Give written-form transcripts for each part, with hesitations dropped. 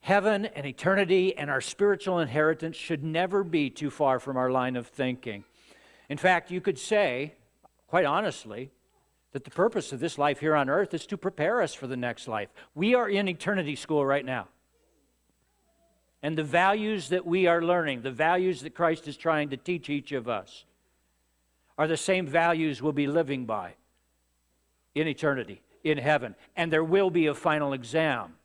Heaven and eternity and our spiritual inheritance should never be too far from our line of thinking. In fact, you could say, quite honestly, that the purpose of this life here on earth is to prepare us for the next life. We are in eternity school right now. And the values that we are learning, the values that Christ is trying to teach each of us, are the same values we'll be living by in eternity, in heaven. And there will be a final exam.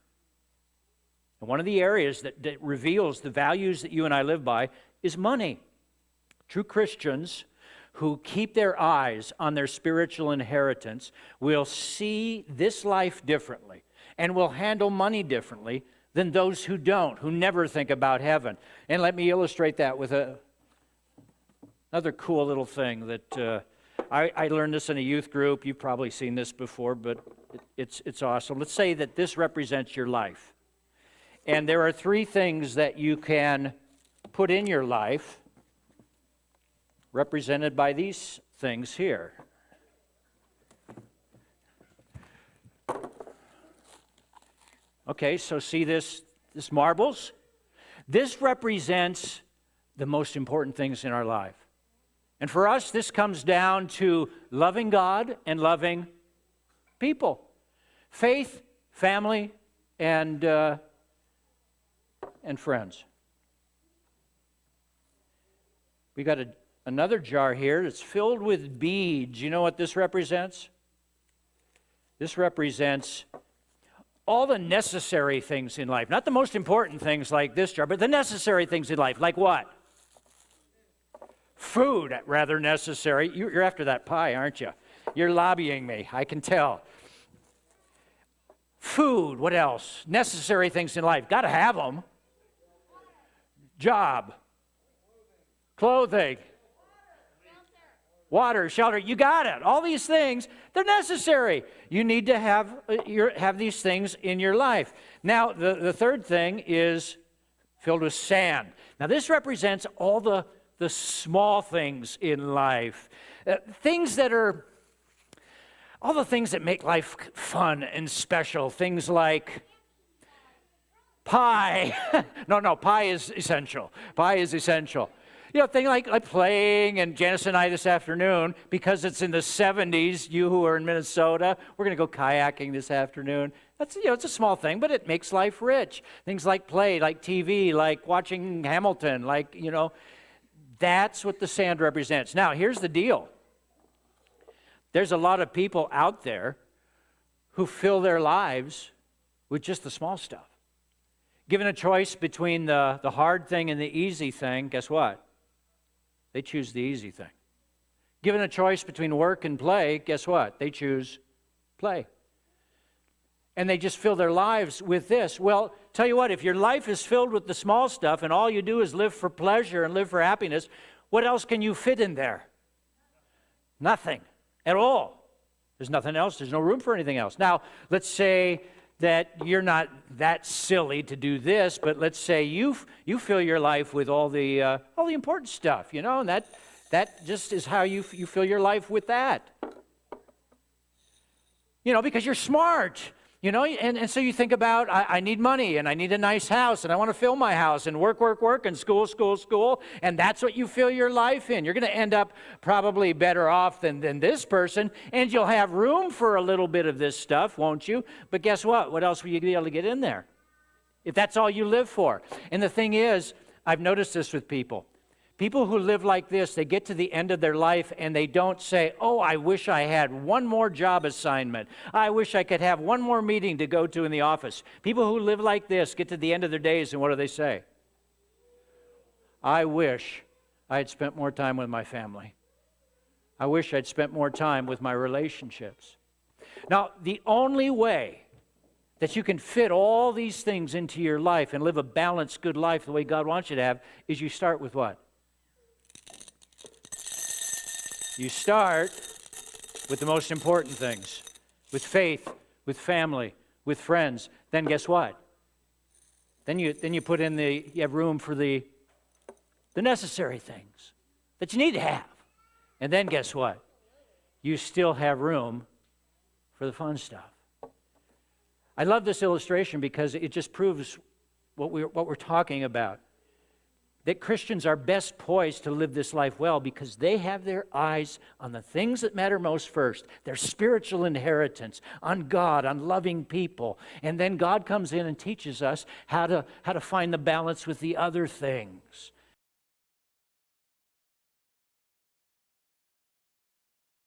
And one of the areas that reveals the values that you and I live by is money. True Christians who keep their eyes on their spiritual inheritance will see this life differently and will handle money differently than those who don't, who never think about heaven. And let me illustrate that with another cool little thing that I learned this in a youth group. You've probably seen this before, but it's awesome. Let's say that this represents your life. And there are three things that you can put in your life represented by these things here. Okay, so see this marbles? This represents the most important things in our life. And for us, this comes down to loving God and loving people. Faith, family, and friends. We got another jar here that's filled with beads. You know what this represents? This represents all the necessary things in life. Not the most important things like this jar, but the necessary things in life. Like what? Food, rather necessary. You're after that pie, aren't you? You're lobbying me, I can tell. Food, what else? Necessary things in life. Got to have them. Job. Clothing. Water, shelter, you got it. All these things, they're necessary. You need to have these things in your life. Now, the third thing is filled with sand. Now, this represents all the small things in life. Things that are, all the things that make life fun and special. Things like pie. No, pie is essential. Pie is essential. You know, things like playing, and Janice and I this afternoon, because it's in the 70s, you who are in Minnesota, we're going to go kayaking this afternoon. That's, it's a small thing, but it makes life rich. Things like play, like TV, like watching Hamilton, that's what the sand represents. Now, here's the deal. There's a lot of people out there who fill their lives with just the small stuff. Given a choice between the hard thing and the easy thing, guess what? They choose the easy thing. Given a choice between work and play, guess what? They choose play. And they just fill their lives with this. Well, tell you what, if your life is filled with the small stuff and all you do is live for pleasure and live for happiness, what else can you fit in there? Nothing at all. There's nothing else. There's no room for anything else. Now, let's say that you're not that silly to do this, but let's say you fill your life with all the important stuff, and that just is how you fill your life with that. Because you're smart, and so you think about, I need money, and I need a nice house, and I want to fill my house, and work, and school, and that's what you fill your life in. You're going to end up probably better off than this person, and you'll have room for a little bit of this stuff, won't you? But guess what? What else will you be able to get in there if that's all you live for? And the thing is, I've noticed this with people. People who live like this, they get to the end of their life and they don't say, oh, I wish I had one more job assignment. I wish I could have one more meeting to go to in the office. People who live like this get to the end of their days and what do they say? I wish I had spent more time with my family. I wish I'd spent more time with my relationships. Now, the only way that you can fit all these things into your life and live a balanced, good life the way God wants you to have is you start with what? You start with the most important things, with faith, with family, with friends. Then guess what? Then you put in you have room for the necessary things that you need to have. And then guess what? You still have room for the fun stuff. I love this illustration because it just proves what we're talking about. That Christians are best poised to live this life well because they have their eyes on the things that matter most first, their spiritual inheritance, on God, on loving people. And then God comes in and teaches us how to find the balance with the other things.